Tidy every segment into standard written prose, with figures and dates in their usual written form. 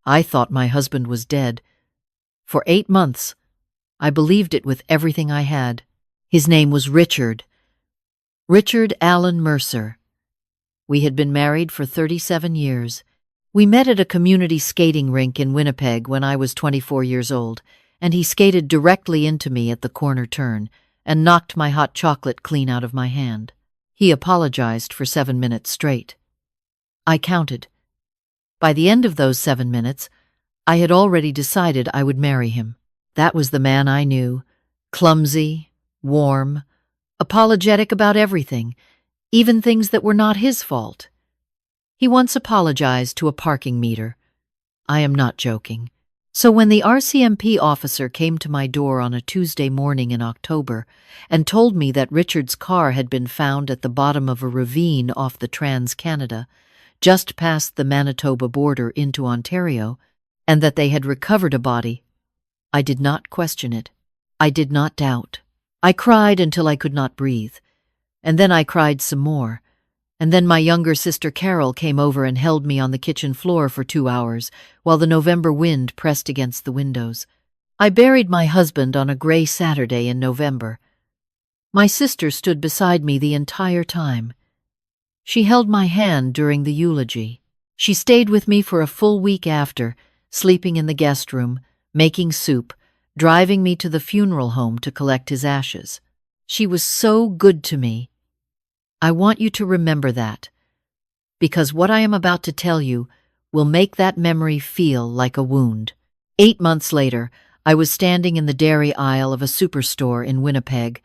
I thought my husband was dead. For 8 months, I believed it with everything I had. His name was Richard. Richard Allen Mercer. We had been married for 37 years. We met at a community skating rink in Winnipeg when I was 24 years old, and he skated directly into me at the corner turn and knocked my hot chocolate clean out of my hand. He apologized for 7 minutes straight. I counted. By the end of those 7 minutes, I had already decided I would marry him. That was the man I knew, clumsy, warm, apologetic about everything, even things that were not his fault. He once apologized to a parking meter. I am not joking. So when the RCMP officer came to my door on a Tuesday morning in October and told me that Richard's car had been found at the bottom of a ravine off the Trans-Canada, just past the Manitoba border into Ontario, and that they had recovered a body, I did not question it. I did not doubt. I cried until I could not breathe, and then I cried some more. And then my younger sister Carol came over and held me on the kitchen floor for 2 hours, while the November wind pressed against the windows. I buried my husband on a gray Saturday in November. My sister stood beside me the entire time. She held my hand during the eulogy. She stayed with me for a full week after, sleeping in the guest room, making soup, driving me to the funeral home to collect his ashes. She was so good to me. I want you to remember that, because what I am about to tell you will make that memory feel like a wound. 8 months later, I was standing in the dairy aisle of a superstore in Winnipeg,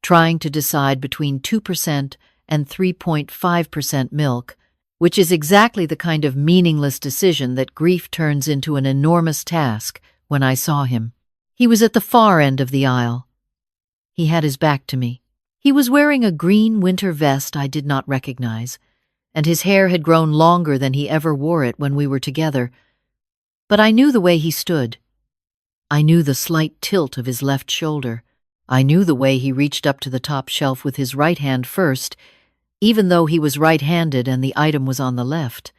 trying to decide between 2% and 3.5% milk, which is exactly the kind of meaningless decision that grief turns into an enormous task, when I saw him. He was at the far end of the aisle. He had his back to me. He was wearing a green winter vest I did not recognize, and his hair had grown longer than he ever wore it when we were together. But I knew the way he stood. I knew the slight tilt of his left shoulder. I knew the way he reached up to the top shelf with his right hand first, even though he was right-handed and the item was on the left.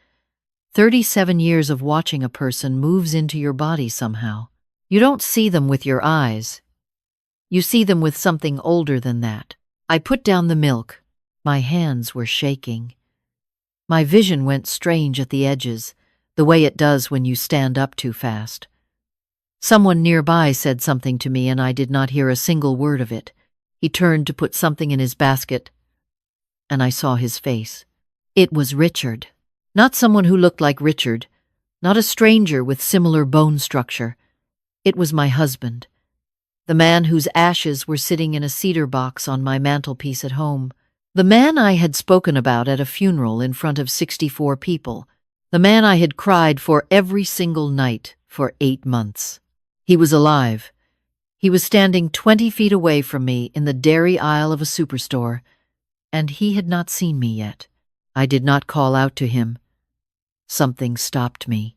37 years of watching a person moves into your body somehow. You don't see them with your eyes. You see them with something older than that. I put down the milk. My hands were shaking. My vision went strange at the edges, the way it does when you stand up too fast. Someone nearby said something to me and I did not hear a single word of it. He turned to put something in his basket, and I saw his face. It was Richard. Not someone who looked like Richard, not a stranger with similar bone structure. It was my husband. The man whose ashes were sitting in a cedar box on my mantelpiece at home. The man I had spoken about at a funeral in front of 64 people. The man I had cried for every single night for 8 months. He was alive. He was standing 20 feet away from me in the dairy aisle of a superstore, and he had not seen me yet. I did not call out to him. Something stopped me.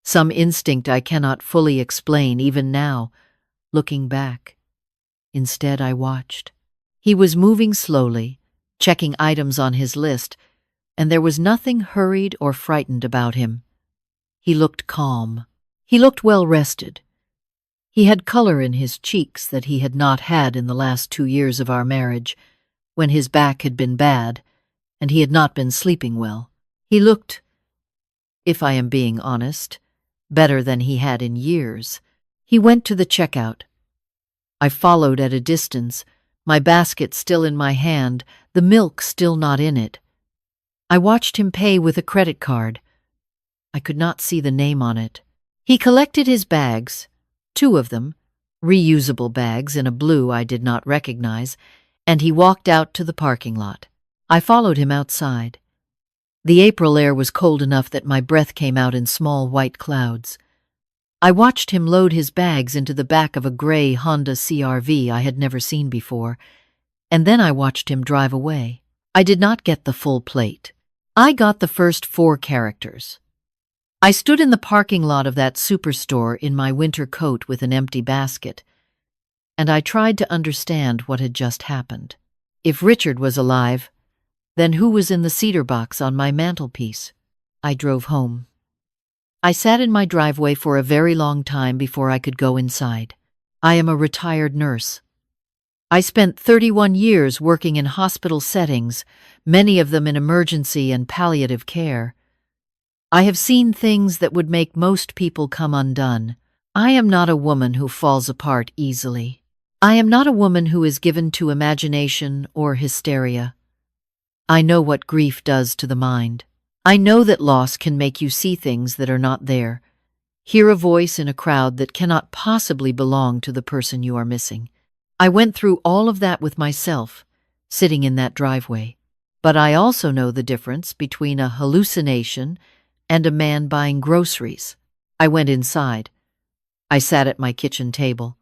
Some instinct I cannot fully explain even now, looking back. Instead, I watched. He was moving slowly, checking items on his list, and there was nothing hurried or frightened about him. He looked calm. He looked well-rested. He had color in his cheeks that he had not had in the last 2 years of our marriage, when his back had been bad, and he had not been sleeping well. He looked, if I am being honest, better than he had in years. He went to the checkout. I followed at a distance, my basket still in my hand, the milk still not in it. I watched him pay with a credit card. I could not see the name on it. He collected his bags, 2 of them, reusable bags in a blue I did not recognize, and he walked out to the parking lot. I followed him outside. The April air was cold enough that my breath came out in small white clouds. I watched him load his bags into the back of a gray Honda CR-V I had never seen before, and then I watched him drive away. I did not get the full plate. I got the first 4 characters. I stood in the parking lot of that superstore in my winter coat with an empty basket, and I tried to understand what had just happened. If Richard was alive, then who was in the cedar box on my mantelpiece? I drove home. I sat in my driveway for a very long time before I could go inside. I am a retired nurse. I spent 31 years working in hospital settings, many of them in emergency and palliative care. I have seen things that would make most people come undone. I am not a woman who falls apart easily. I am not a woman who is given to imagination or hysteria. I know what grief does to the mind. I know that loss can make you see things that are not there, hear a voice in a crowd that cannot possibly belong to the person you are missing. I went through all of that with myself, sitting in that driveway. But I also know the difference between a hallucination and a man buying groceries. I went inside. I sat at my kitchen table.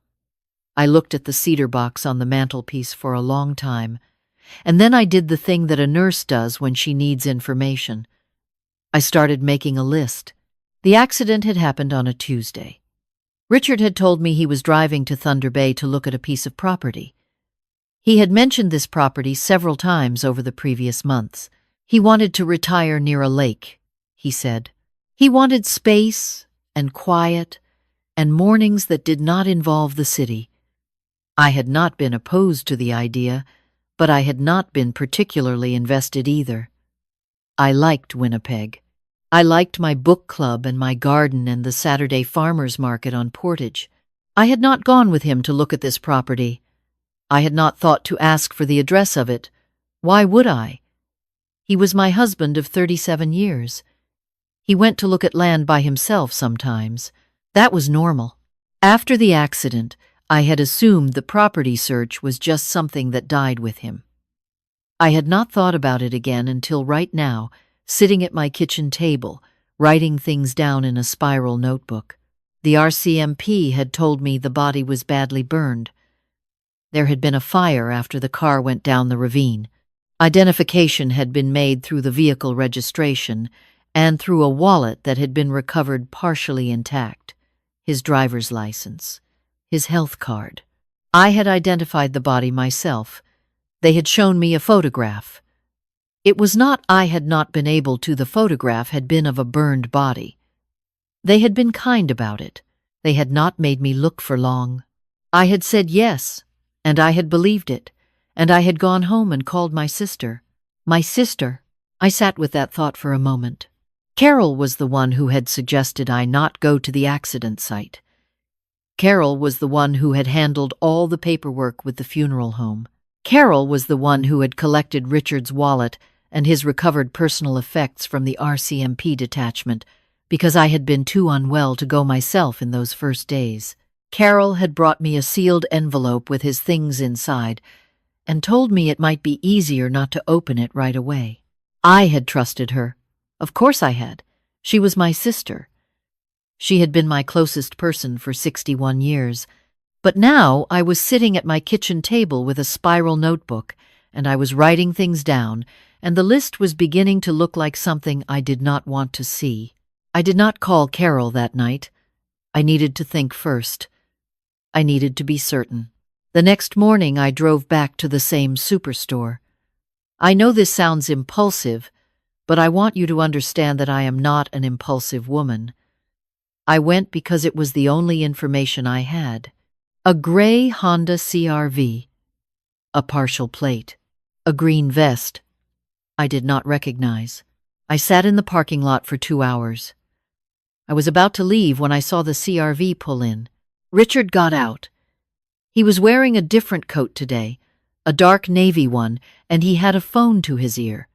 I looked at the cedar box on the mantelpiece for a long time, and then I did the thing that a nurse does when she needs information. I started making a list. The accident had happened on a Tuesday. Richard had told me he was driving to Thunder Bay to look at a piece of property. He had mentioned this property several times over the previous months. He wanted to retire near a lake, he said. He wanted space and quiet and mornings that did not involve the city. I had not been opposed to the idea, but I had not been particularly invested either. I liked Winnipeg. I liked my book club and my garden and the Saturday farmers market on Portage. I had not gone with him to look at this property. I had not thought to ask for the address of it. Why would I? He was my husband of 37 years. He went to look at land by himself sometimes. That was normal. After the accident, I had assumed the property search was just something that died with him. I had not thought about it again until right now, sitting at my kitchen table, writing things down in a spiral notebook. The RCMP had told me the body was badly burned. There had been a fire after the car went down the ravine. Identification had been made through the vehicle registration and through a wallet that had been recovered partially intact, his driver's license, his health card. I had identified the body myself. They had shown me a photograph. It was not I had not been able to, the photograph had been of a burned body. They had been kind about it. They had not made me look for long. I had said yes, and I had believed it, and I had gone home and called my sister. My sister. I sat with that thought for a moment. Carol was the one who had suggested I not go to the accident site. Carol was the one who had handled all the paperwork with the funeral home. Carol was the one who had collected Richard's wallet and his recovered personal effects from the RCMP detachment, because I had been too unwell to go myself in those first days. Carol had brought me a sealed envelope with his things inside and told me it might be easier not to open it right away. I had trusted her. Of course I had. She was my sister. She had been my closest person for 61 years. But now I was sitting at my kitchen table with a spiral notebook, and I was writing things down, and the list was beginning to look like something I did not want to see. I did not call Carol that night. I needed to think first. I needed to be certain. The next morning I drove back to the same superstore. I know this sounds impulsive, but I want you to understand that I am not an impulsive woman. I went because it was the only information I had. A gray Honda CR-V, a partial plate, a green vest. I did not recognize. I sat in the parking lot for 2 hours. I was about to leave when I saw the CR-V pull in. Richard got out. He was wearing a different coat today, a dark navy one, and he had a phone to his ear.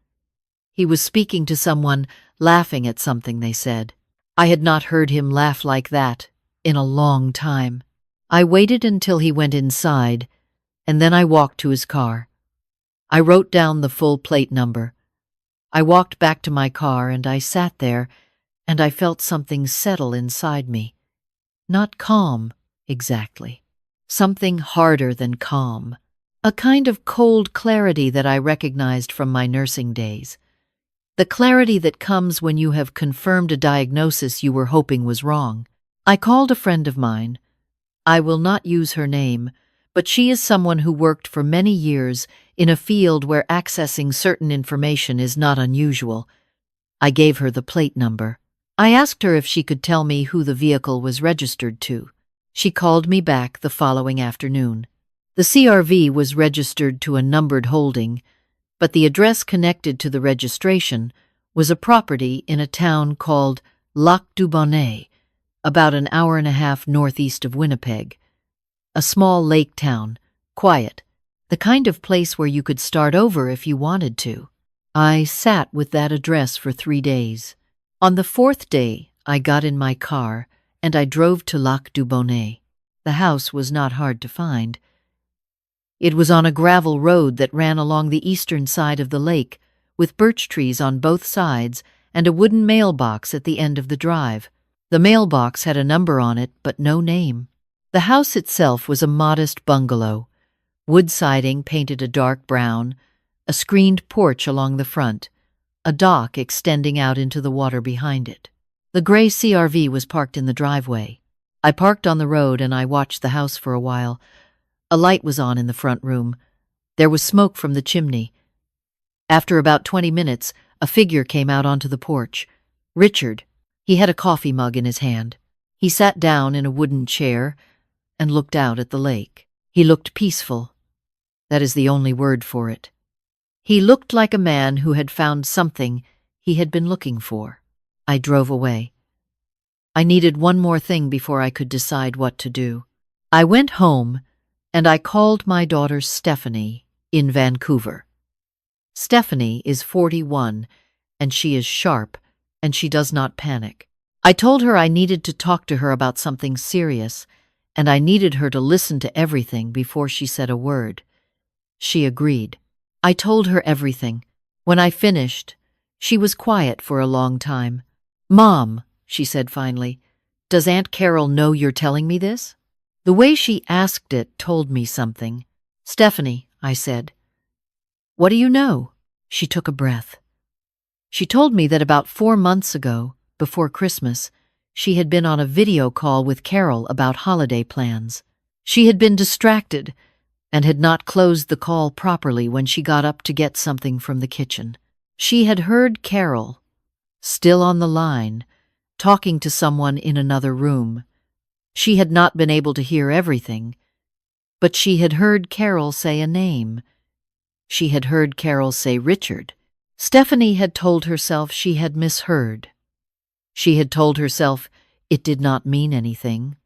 He was speaking to someone, laughing at something they said. I had not heard him laugh like that in a long time. I waited until he went inside, and then I walked to his car. I wrote down the full plate number. I walked back to my car, and I sat there, and I felt something settle inside me. Not calm, exactly. Something harder than calm. A kind of cold clarity that I recognized from my nursing days. The clarity that comes when you have confirmed a diagnosis you were hoping was wrong. I called a friend of mine. I will not use her name, but she is someone who worked for many years in a field where accessing certain information is not unusual. I gave her the plate number. I asked her if she could tell me who the vehicle was registered to. She called me back the following afternoon. The CRV was registered to a numbered holding, but the address connected to the registration was a property in a town called Lac du Bonnet, about an hour and a half northeast of Winnipeg. A small lake town, quiet, the kind of place where you could start over if you wanted to. I sat with that address for 3 days. On the 4th day, I got in my car and I drove to Lac du Bonnet. The house was not hard to find. It was on a gravel road that ran along the eastern side of the lake, with birch trees on both sides and a wooden mailbox at the end of the drive. The mailbox had a number on it, but no name. The house itself was a modest bungalow, wood siding painted a dark brown, a screened porch along the front, a dock extending out into the water behind it. The gray CRV was parked in the driveway. I parked on the road and I watched the house for a while. A light was on in the front room. There was smoke from the chimney. After about 20 minutes, a figure came out onto the porch. Richard. He had a coffee mug in his hand. He sat down in a wooden chair and looked out at the lake. He looked peaceful. That is the only word for it. He looked like a man who had found something he had been looking for. I drove away. I needed one more thing before I could decide what to do. I went home and I called my daughter Stephanie in Vancouver. Stephanie is 41 and she is sharp and she does not panic. I told her I needed to talk to her about something serious and I needed her to listen to everything before she said a word. She agreed. I told her everything. When I finished, she was quiet for a long time. "Mom," she said finally, "does Aunt Carol know you're telling me this?" The way she asked it told me something. "Stephanie," I said, "what do you know?" She took a breath. She told me that about 4 months ago, before Christmas, she had been on a video call with Carol about holiday plans. She had been distracted and had not closed the call properly when she got up to get something from the kitchen. She had heard Carol, still on the line, talking to someone in another room. She had not been able to hear everything, but she had heard Carol say a name. She had heard Carol say Richard. Stephanie had told herself she had misheard. She had told herself it did not mean anything.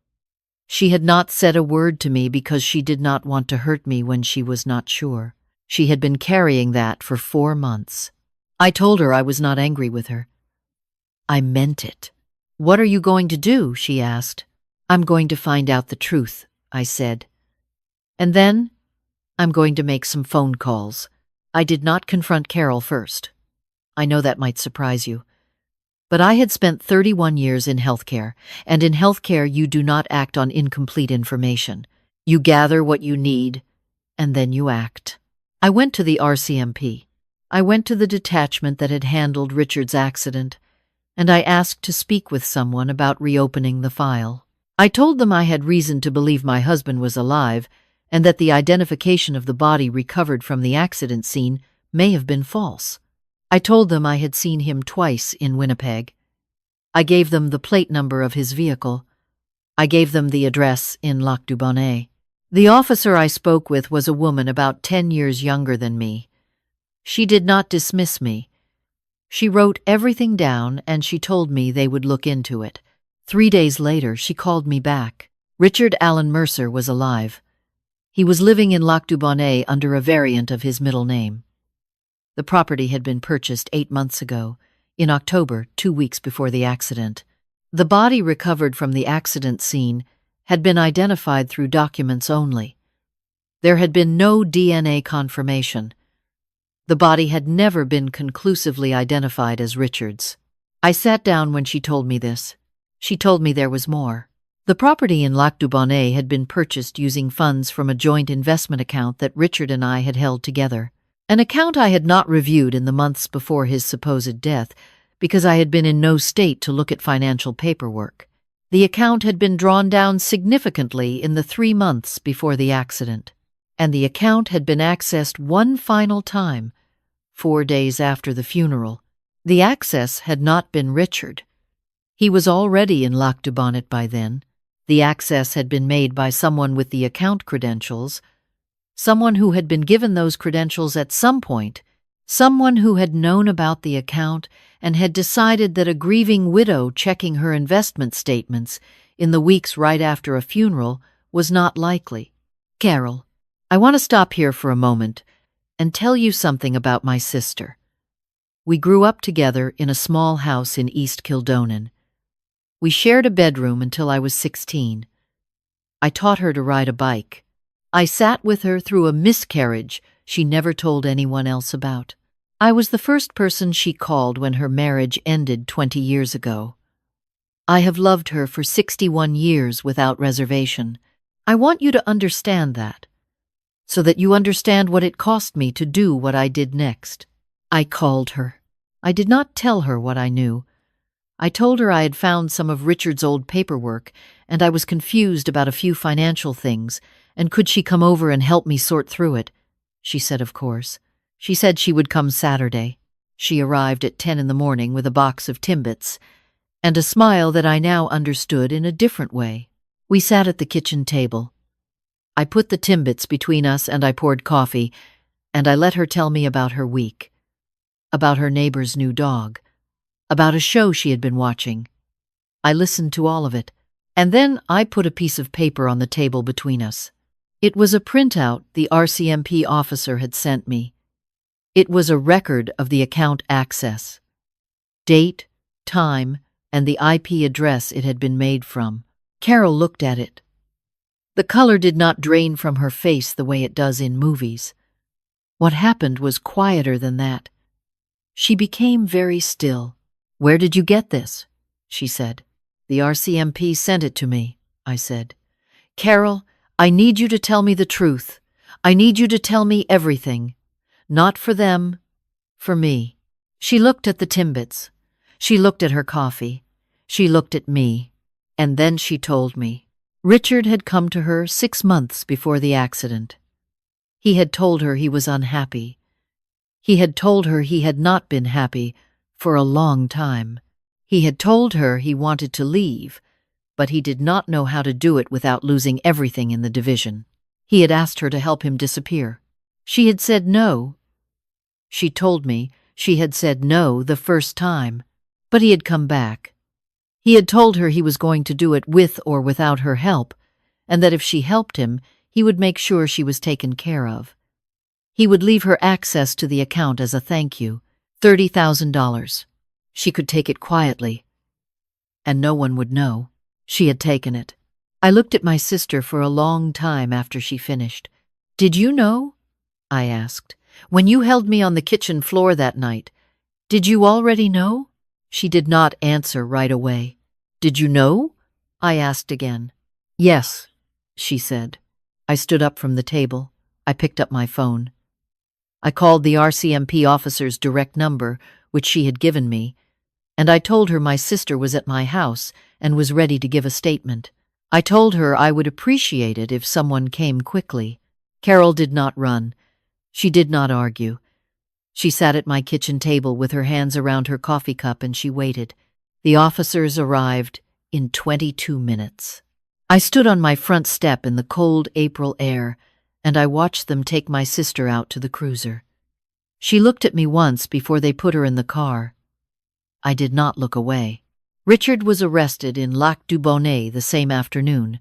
She had not said a word to me because she did not want to hurt me when she was not sure. She had been carrying that for 4 months. I told her I was not angry with her. I meant it. "What are you going to do?" she asked. "I'm going to find out the truth," I said. "And then I'm going to make some phone calls." I did not confront Carol first. I know that might surprise you. But I had spent 31 years in healthcare, and in healthcare you do not act on incomplete information. You gather what you need, and then you act. I went to the RCMP. I went to the detachment that had handled Richard's accident, and I asked to speak with someone about reopening the file. I told them I had reason to believe my husband was alive, and that the identification of the body recovered from the accident scene may have been false. I told them I had seen him twice in Winnipeg. I gave them the plate number of his vehicle. I gave them the address in Lac du Bonnet. The officer I spoke with was a woman about 10 years younger than me. She did not dismiss me. She wrote everything down and she told me they would look into it. 3 days later, she called me back. Richard Allen Mercer was alive. He was living in Lac du Bonnet under a variant of his middle name. The property had been purchased 8 months ago, in October, 2 weeks before the accident. The body recovered from the accident scene had been identified through documents only. There had been no DNA confirmation. The body had never been conclusively identified as Richard's. I sat down when she told me this. She told me there was more. The property in Lac du Bonnet had been purchased using funds from a joint investment account that Richard and I had held together. An account I had not reviewed in the months before his supposed death because I had been in no state to look at financial paperwork. The account had been drawn down significantly in the 3 months before the accident, and the account had been accessed one final time, 4 days after the funeral. The access had not been Richard. He was already in Lac du Bonnet by then. The access had been made by someone with the account credentials, someone who had been given those credentials at some point, someone who had known about the account and had decided that a grieving widow checking her investment statements in the weeks right after a funeral was not likely. Carol, I want to stop here for a moment and tell you something about my sister. We grew up together in a small house in East Kildonan. We shared a bedroom until I was 16. I taught her to ride a bike. I sat with her through a miscarriage she never told anyone else about. I was the first person she called when her marriage ended 20 years ago. I have loved her for 61 years without reservation. I want you to understand that, so that you understand what it cost me to do what I did next. I called her. I did not tell her what I knew. I told her I had found some of Richard's old paperwork, and I was confused about a few financial things, and could she come over and help me sort through it? She said, of course. She said she would come Saturday. She arrived at 10 in the morning with a box of Timbits, and a smile that I now understood in a different way. We sat at the kitchen table. I put the Timbits between us and I poured coffee, and I let her tell me about her week, about her neighbor's new dog, about a show she had been watching. I listened to all of it, and then I put a piece of paper on the table between us. It was a printout the RCMP officer had sent me. It was a record of the account access, date, time, and the IP address it had been made from. Carol looked at it. The color did not drain from her face the way it does in movies. What happened was quieter than that. She became very still. "Where did you get this?" she said. "The RCMP sent it to me," I said. "Carol, I need you to tell me the truth. I need you to tell me everything. Not for them, for me." She looked at the Timbits. She looked at her coffee. She looked at me. And then she told me. Richard had come to her 6 months before the accident. He had told her he was unhappy. He had told her he had not been happy for a long time. He had told her he wanted to leave, but he did not know how to do it without losing everything in the division. He had asked her to help him disappear. She had said no. She told me she had said no the first time, but he had come back. He had told her he was going to do it with or without her help, and that if she helped him, he would make sure she was taken care of. He would leave her access to the account as a thank you, $30,000. She could take it quietly, and no one would know. She had taken it. I looked at my sister for a long time after she finished. "Did you know?" I asked. "When you held me on the kitchen floor that night, did you already know?" She did not answer right away. "Did you know?" I asked again. "Yes," she said. I stood up from the table. I picked up my phone. I called the RCMP officer's direct number, which she had given me, and I told her my sister was at my house and was ready to give a statement. I told her I would appreciate it if someone came quickly. Carol did not run. She did not argue. She sat at my kitchen table with her hands around her coffee cup and she waited. The officers arrived in 22 minutes. I stood on my front step in the cold April air, and I watched them take my sister out to the cruiser. She looked at me once before they put her in the car. I did not look away. Richard was arrested in Lac du Bonnet the same afternoon.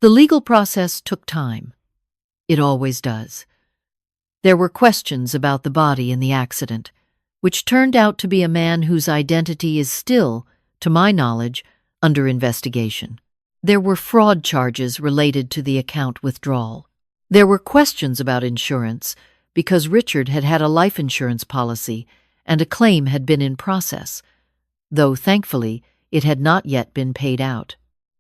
The legal process took time. It always does. There were questions about the body in the accident, which turned out to be a man whose identity is still, to my knowledge, under investigation. There were fraud charges related to the account withdrawal. There were questions about insurance, because Richard had had a life insurance policy and a claim had been in process, though thankfully it had not yet been paid out.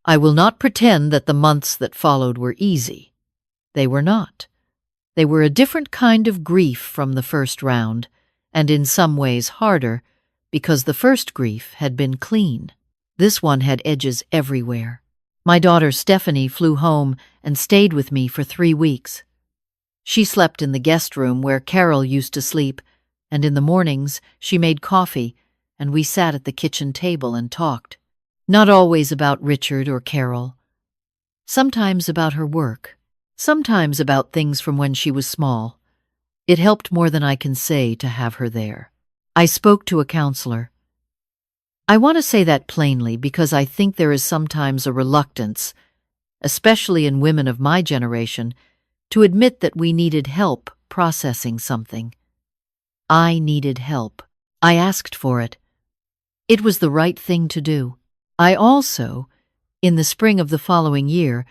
I will not pretend that the months that followed were easy. They were not. They were a different kind of grief from the first round, and in some ways harder, because the first grief had been clean. This one had edges everywhere. My daughter Stephanie flew home and stayed with me for 3 weeks. She slept in the guest room where Carol used to sleep, and in the mornings she made coffee, and we sat at the kitchen table and talked. Not always about Richard or Carol. Sometimes about her work. Sometimes about things from when she was small. It helped more than I can say to have her there. I spoke to a counselor. I want to say that plainly because I think there is sometimes a reluctance, especially in women of my generation, to admit that we needed help processing something. I needed help. I asked for it. It was the right thing to do. I also, in the spring of the following year,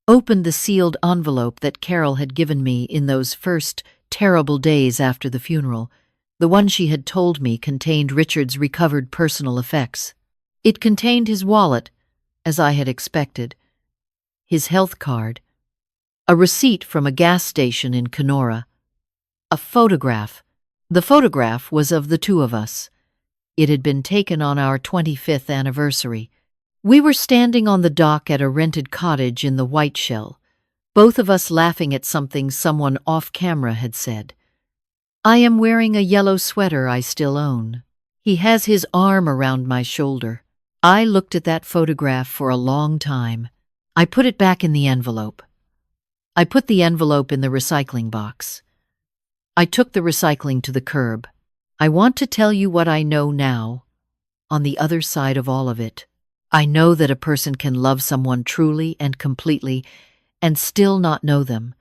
opened the sealed envelope that Carol had given me in those first terrible days after the funeral. The one she had told me contained Richard's recovered personal effects. It contained his wallet, as I had expected, his health card, a receipt from a gas station in Kenora, a photograph. The photograph was of the two of us. It had been taken on our 25th anniversary. We were standing on the dock at a rented cottage in the Whiteshell, both of us laughing at something someone off-camera had said. I am wearing a yellow sweater I still own. He has his arm around my shoulder. I looked at that photograph for a long time. I put it back in the envelope. I put the envelope in the recycling box. I took the recycling to the curb. I want to tell you what I know now, on the other side of all of it. I know that a person can love someone truly and completely and still not know them.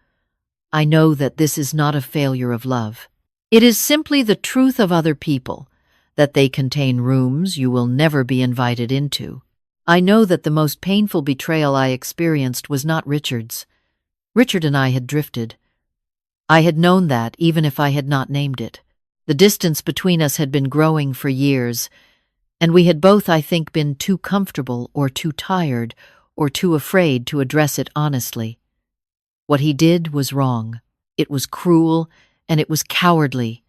I know that this is not a failure of love. It is simply the truth of other people, that they contain rooms you will never be invited into. I know that the most painful betrayal I experienced was not Richard's. Richard and I had drifted. I had known that even if I had not named it. The distance between us had been growing for years, and we had both, I think, been too comfortable or too tired or too afraid to address it honestly. What he did was wrong. It was cruel, and it was cowardly,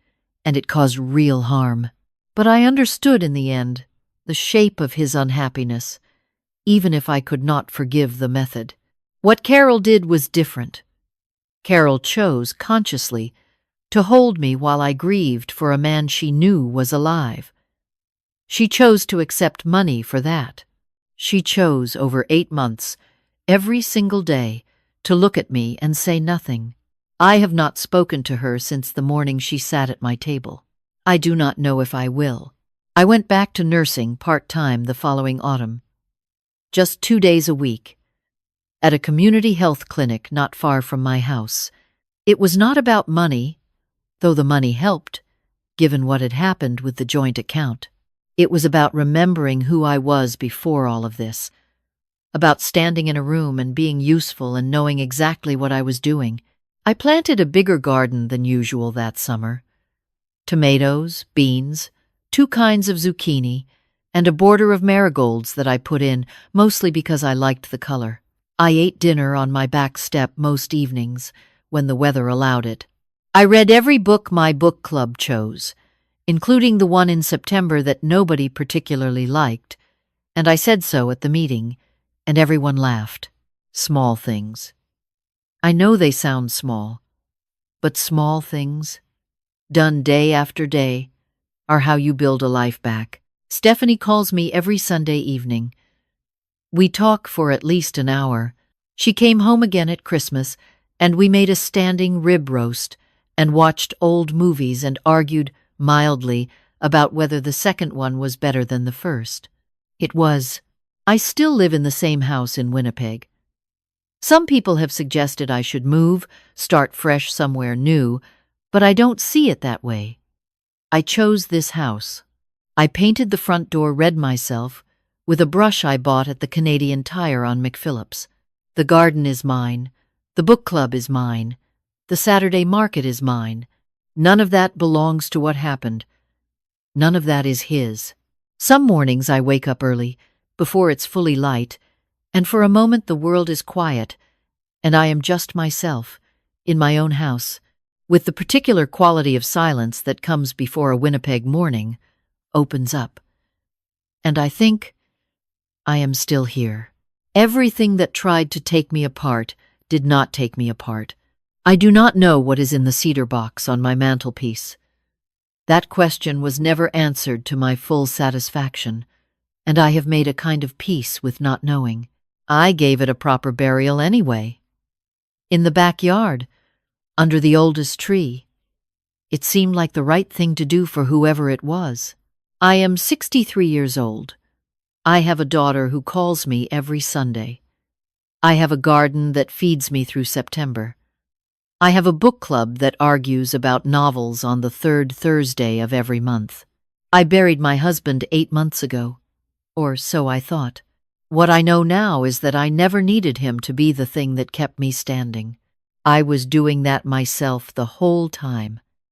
and it caused real harm. But I understood in the end the shape of his unhappiness, even if I could not forgive the method. What Carol did was different. Carol chose, consciously, to hold me while I grieved for a man she knew was alive. She chose to accept money for that. She chose, over 8 months, every single day, to look at me and say nothing. I have not spoken to her since the morning she sat at my table. I do not know if I will. I went back to nursing part-time the following autumn. Just 2 days a week, at a community health clinic not far from my house. It was not about money, though the money helped, given what had happened with the joint account. It was about remembering who I was before all of this, about standing in a room and being useful and knowing exactly what I was doing. I planted a bigger garden than usual that summer. Tomatoes, beans, 2 kinds of zucchini, and a border of marigolds that I put in, mostly because I liked the color. I ate dinner on my back step most evenings, when the weather allowed it. I read every book my book club chose, including the one in September that nobody particularly liked, and I said so at the meeting, and everyone laughed. Small things. I know they sound small, but small things, done day after day, are how you build a life back. Stephanie calls me every Sunday evening. We talk for at least an hour. She came home again at Christmas, and we made a standing rib roast and watched old movies and argued mildly about whether the second one was better than the first. It was. I still live in the same house in Winnipeg. Some people have suggested I should move, start fresh somewhere new, but I don't see it that way. I chose this house. I painted the front door red myself with a brush I bought at the Canadian Tire on McPhillips. The garden is mine. The book club is mine. The Saturday market is mine. None of that belongs to what happened. None of that is his. Some mornings I wake up early, before it's fully light, and for a moment the world is quiet, and I am just myself, in my own house, with the particular quality of silence that comes before a Winnipeg morning opens up. And I think I am still here. Everything that tried to take me apart did not take me apart. I do not know what is in the cedar box on my mantelpiece. That question was never answered to my full satisfaction, and I have made a kind of peace with not knowing. I gave it a proper burial anyway. In the backyard, under the oldest tree. It seemed like the right thing to do for whoever it was. I am 63 years old. I have a daughter who calls me every Sunday. I have a garden that feeds me through September. I have a book club that argues about novels on the third Thursday of every month. I buried my husband 8 months ago, or so I thought. What I know now is that I never needed him to be the thing that kept me standing. I was doing that myself the whole time.